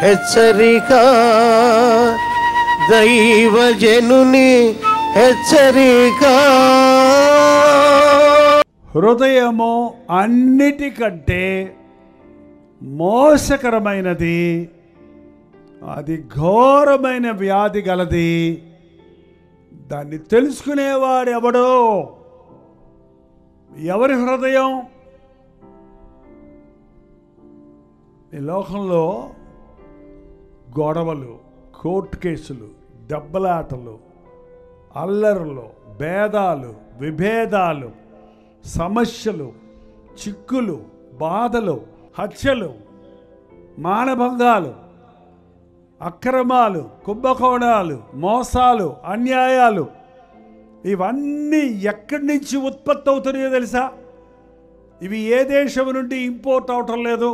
హెచ్చరిక, దైవజనుని హెచ్చరిక. హృదయము అన్నిటికంటే మోసకరమైనది, అది ఘోరమైన వ్యాధి గలది. దాన్ని తెలుసుకునేవాడు ఎవడో? ఎవరి హృదయం? ఈ లోకంలో గొడవలు, కోర్టు కేసులు, దెబ్బలాటలు, అల్లర్లు, భేదాలు, విభేదాలు, సమస్యలు, చిక్కులు, బాధలు, హత్యలు, మానభంగాలు, అక్రమాలు, కుంభకోణాలు, మోసాలు, అన్యాయాలు, ఇవన్నీ ఎక్కడి నుంచి ఉత్పత్తి అవుతున్నాయో తెలుసా? ఇవి ఏ దేశం నుండి ఇంపోర్ట్ అవటం లేదు,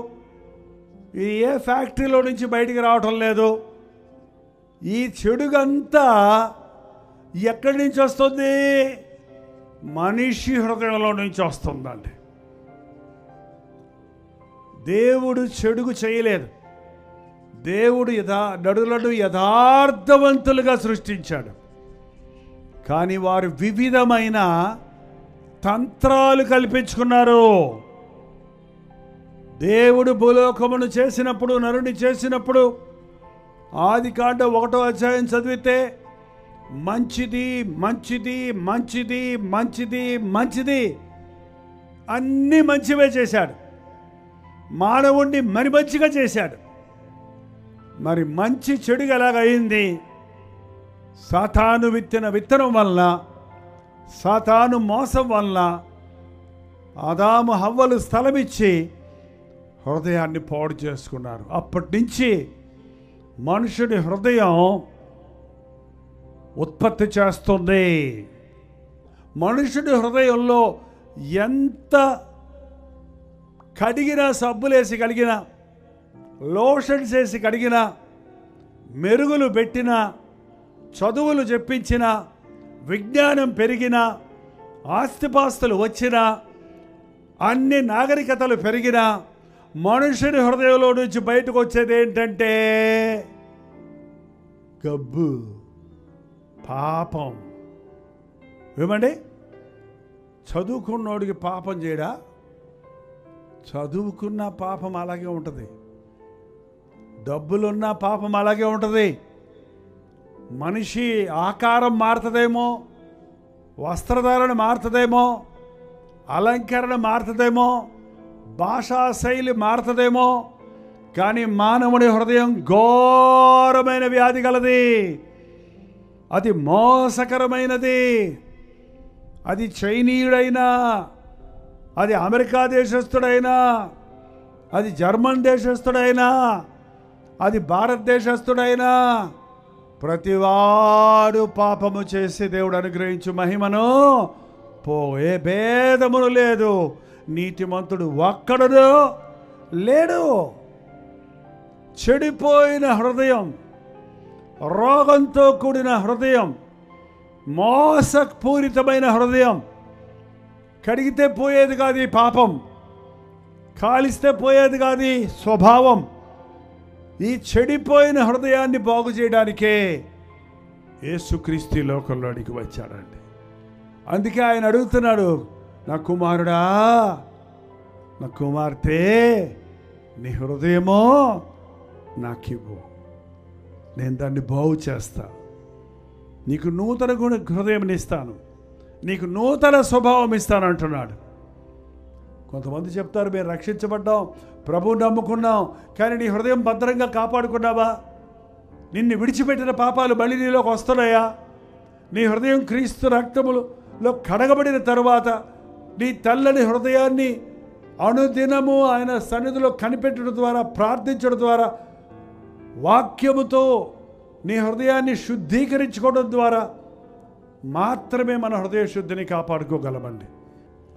ఇది ఏ ఫ్యాక్టరీలో నుంచి బయటికి రావటం లేదు. ఈ చెడుగంతా ఎక్కడి నుంచి వస్తుంది? మనిషి హృదయంలో నుంచి వస్తుందండి. దేవుడు చెడుగు చేయలేదు. దేవుడు నడులను యథార్థవంతులుగా సృష్టించాడు. కానీ వారు వివిధమైన తంత్రాలు కల్పించుకున్నారు. దేవుడు భూలోకమును చేసినప్పుడు, నరుని చేసినప్పుడు, ఆదికాండ 1వ అధ్యాయం చదివితే మంచిది మంచిది మంచిది మంచిది మంచిది అన్నీ మంచివే చేశాడు. మానవుణ్ణి మరి మంచిగా చేశాడు. మరి మంచి చెడుగా ఎలాగయింది? సాతాను విత్తిన విత్తనం వలన, సాతాను మోసం వలన ఆదాము హవ్వలు స్థలమిచ్చి హృదయాన్ని పాడు చేసుకున్నారు. అప్పటి నుంచి మనుషుడి హృదయం ఉత్పత్తి చేస్తుంది. మనుషుడి హృదయంలో ఎంత కడిగినా, సబ్బులేసి కడిగినా, లోషన్స్ వేసి కడిగినా, మెరుగులు పెట్టినా, చదువులు చెప్పించినా, విజ్ఞానం పెరిగినా, ఆస్తిపాస్తులు వచ్చినా, అన్ని నాగరికతలు పెరిగినా, మనుషుని హృదయంలో నుంచి బయటకు వచ్చేది ఏంటంటే గబ్బు, పాపం. ఏమండి? చదువుకున్నోడికి పాపం చేయడా? చదువుకున్న పాపం అలాగే ఉంటుంది. డబ్బులున్న పాపం అలాగే ఉంటుంది. మనిషి ఆకారం మారుతుందేమో, వస్త్రధారణ మారుతుందేమో, అలంకరణ మారుతుందేమో, భాషా శైలి మారుతుందేమో, కానీ మానవుని హృదయం ఘోరమైన వ్యాధి గలది. అది మోసకరమైనది. అది చైనీయుడైనా, అది అమెరికా దేశస్థుడైనా, అది జర్మన్ దేశస్థుడైనా, అది భారతదేశస్థుడైనా, ప్రతివాడు పాపము చేసి దేవుడు అనుగ్రహించు మహిమను పోయే భేదమును లేదు. నీతిమంతుడు ఒక్కడును లేడు. చెడిపోయిన హృదయం, రోగంతో కూడిన హృదయం, మోసపూరితమైన హృదయం. కడిగితే పోయేది కాదు ఈ పాపం, కాలిస్తే పోయేది కాదు ఈ స్వభావం. ఈ చెడిపోయిన హృదయాన్ని బాగు చేయడానికే యేసుక్రీస్తు లోకంలోనికి వచ్చాడండి. అందుకే ఆయన అడుగుతున్నాడు, నా కుమారుడా, నా కుమార్తె, నీ హృదయమో నాకివ్వు, నేను దాన్ని బాగు చేస్తా. నీకు నూతన హృదయం ఇస్తాను, నీకు నూతన స్వభావం ఇస్తాను అంటున్నాడు. కొంతమంది చెప్తారు, మేము రక్షించబడ్డాం, ప్రభువు నమ్ముకున్నాం, కానీ నీ హృదయం భద్రంగా కాపాడుకున్నావా? నిన్ను విడిచిపెట్టిన పాపాలు మళ్ళీ నీలోకి వస్తున్నాయా? నీ హృదయం క్రీస్తు రక్తములో కడగబడిన తరువాత నీ తెల్లని హృదయాన్ని అనుదినము ఆయన సన్నిధిలో కనిపెట్టడం ద్వారా, ప్రార్థించడం ద్వారా, వాక్యముతో నీ హృదయాన్ని శుద్ధీకరించుకోవడం ద్వారా మాత్రమే మన హృదయ శుద్ధిని కాపాడుకోగలమండి.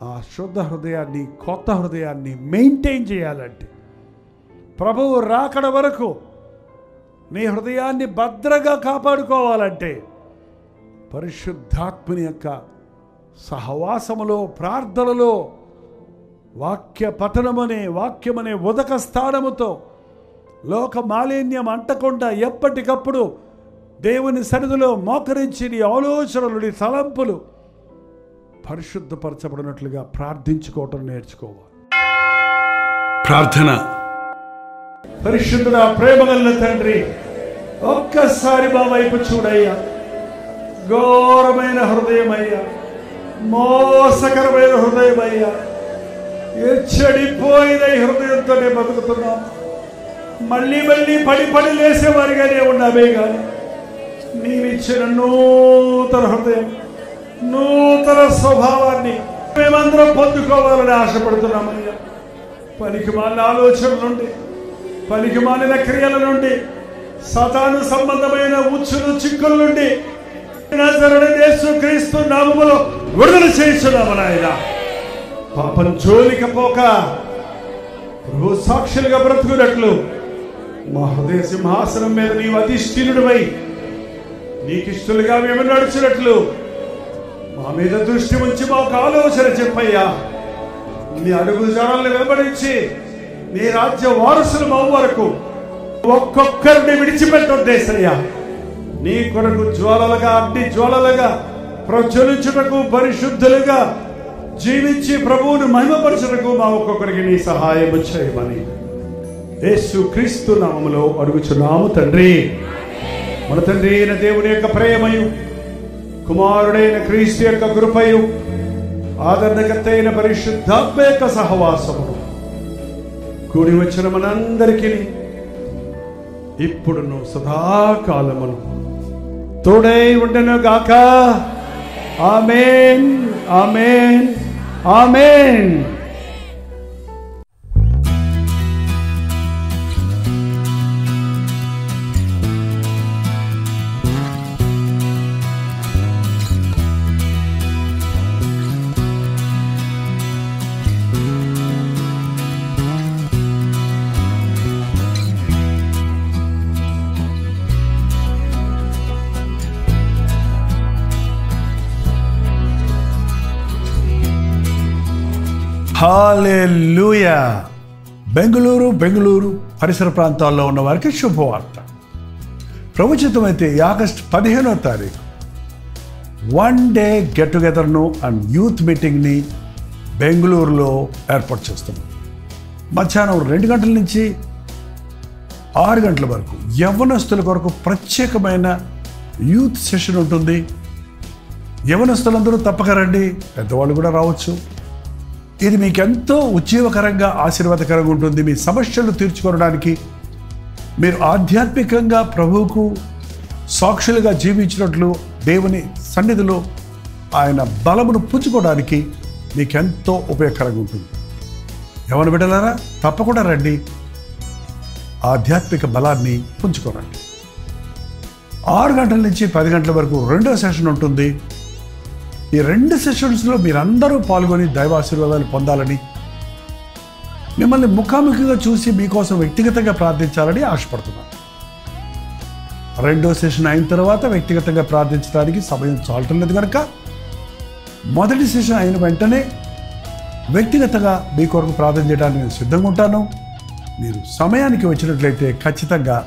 ఆ శుద్ధ హృదయాన్ని, కొత్త హృదయాన్ని మెయింటైన్ చేయాలంటే, ప్రభువు రాకడ వరకు నీ హృదయాన్ని భద్రంగా కాపాడుకోవాలంటే, పరిశుద్ధాత్మని యొక్క సహవాసములో, ప్రార్థనలో, వాక్య పఠనమనే, వాక్యమనే ఉదక స్థానముతో, లోక మాలిన్యం అంటకుండా ఎప్పటికప్పుడు దేవుని సన్నిధిలో మోకరించి నీ ఆలోచనలు, నీ తలంపులు పరిశుద్ధపరచబడినట్లుగా ప్రార్థించుకోవటం నేర్చుకోవాలి. ప్రార్థన. పరిశుద్ధుడా, ప్రేమగల తండ్రి, ఒక్కసారి మా వైపు చూడయ్యా. ఘోరమైన హృదయమయ్యా, మోసకరమైన హృదయమయ్యా, చెడిపోయిన హృదయంతోనే బతుకుతున్నాం. మళ్ళీ మళ్ళీ పడి లేసేవారిగానే ఉన్నామే కానీ నీవిచ్చిన నూతన హృదయం, నూతన స్వభావాన్ని మేమందరం పొందుకోవాలని ఆశపడుతున్నామయ్యా. పనికి మాలిన ఆలోచనల నుండి, పనికి మాలిన క్రియల నుండి, సాతాను సంబంధమైన ఉచ్చులు చిక్కుల నుండి నజరేయుడైన యేసుక్రీస్తు నామములో విడుదల చేయించున్నాము నాయనా. పాపం జోలికి పోక ప్రభు సాక్షులుగా బ్రతుకున్నట్లు మా హృదయ సింహాసనం మీద నీవు అధిష్ఠినుడివై నీకిష్టలుగా మేము నడుచున్నట్లు మా మీద దృష్టి ఉంచి మాకు ఆలోచన చెప్పయ్యా. నీ అడుగు జాడల్ని వెంబడించి నీ రాజ్య వారసులు మా వరకు ఒక్కొక్కరిని విడిచిపెట్టొద్దేసయ్యా. నీ కొరకు జ్వాలలుగా, అగ్ని జ్వాలలుగా ప్రజ్వలించుటకు, పరిశుద్ధులుగా జీవించి ప్రభువును మహిమపరచుటకు మా ఒక్కొక్కరికి నీ సహాయం చేయమని యేసుక్రీస్తు నామములో అడుగుచున్నాము తండ్రి. మన తండ్రి అయిన దేవుని యొక్క ప్రేమయు, కుమారుడైన క్రీస్తు యొక్క కృపయు, ఆదరణకర్త అయిన పరిశుద్ధాత్మ యొక్క సహవాసమును కూడి వచ్చిన మనందరికీ ఇప్పుడును సదాకాలమును తోడై ఉండను గాక. ఆమేన్, ఆమేన్, ఆమేన్. హల్లెలూయా. బెంగళూరు పరిసర ప్రాంతాల్లో ఉన్న వారికి శుభవార్త. ప్రభుత్వమైతే ఆగస్టు 15వ తారీఖు వన్ డే గెట్ టుగెదర్ను అండ్ యూత్ మీటింగ్ని బెంగళూరులో ఏర్పాటు చేస్తున్నాం. మధ్యాహ్నం 2 గంటల నుంచి 6 గంటల వరకు యవ్వనస్తుల కొరకు ప్రత్యేకమైన యూత్ సెషన్ ఉంటుంది. యవ్వనస్తులందరూ తప్పక రండి, పెద్దవాళ్ళు కూడా రావచ్చు. ఇది మీకు ఎంతో ఉజ్జీవకరంగా, ఆశీర్వాదకరంగా ఉంటుంది. మీ సమస్యలు తీర్చుకోవడానికి, మీరు ఆధ్యాత్మికంగా ప్రభువుకు సాక్షులుగా జీవించినట్లు దేవుని సన్నిధిలో ఆయన బలమును పుంజుకోవడానికి మీకు ఎంతో ఉపయోగకరంగా ఉంటుంది. యవ్వన బిడ్డలారా, తప్పకుండా రండి, ఆధ్యాత్మిక బలాన్ని పుంజుకోరండి. 6 గంటల నుంచి 10 గంటల వరకు 2వ సెషన్ ఉంటుంది. ఈ 2 సెషన్స్లో మీరందరూ పాల్గొని దైవాశీర్వాదాలు పొందాలని, మిమ్మల్ని ముఖాముఖిగా చూసి మీకోసం వ్యక్తిగతంగా ప్రార్థించాలని ఆశపడుతున్నాను. 2వ సెషన్ అయిన తర్వాత వ్యక్తిగతంగా ప్రార్థించడానికి సమయం చాలటం లేదు కనుక, మొదటి సెషన్ అయిన వెంటనే వ్యక్తిగతంగా మీ కొరకు ప్రార్థన చేయడానికి నేను సిద్ధంగా ఉంటాను. మీరు సమయానికి వచ్చినట్లయితే ఖచ్చితంగా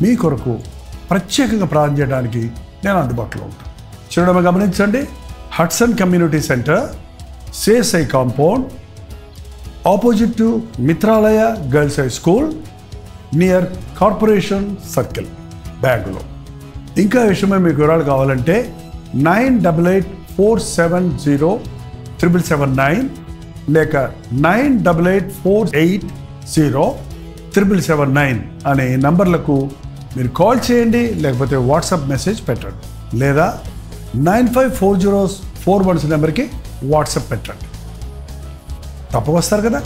మీ కొరకు ప్రత్యేకంగా ప్రార్థన చేయడానికి నేను అందుబాటులో ఉంటాను. చూడడం గమనించండి. హడ్సన్ కమ్యూనిటీ సెంటర్, సేసై compound, opposite to Mitralaya girls high school, near corporation circle, Bengaluru. ఇంకా విషయమే మీకు వివరాలు కావాలంటే 9884707779 లేక 9884807779 అనే నంబర్లకు మీరు కాల్ చేయండి, లేకపోతే వాట్సాప్ మెసేజ్ పెట్టండి, లేదా 954041 నెంబర్కి వాట్సాప్ పెట్టండి. తప్పక వస్తారు కదా.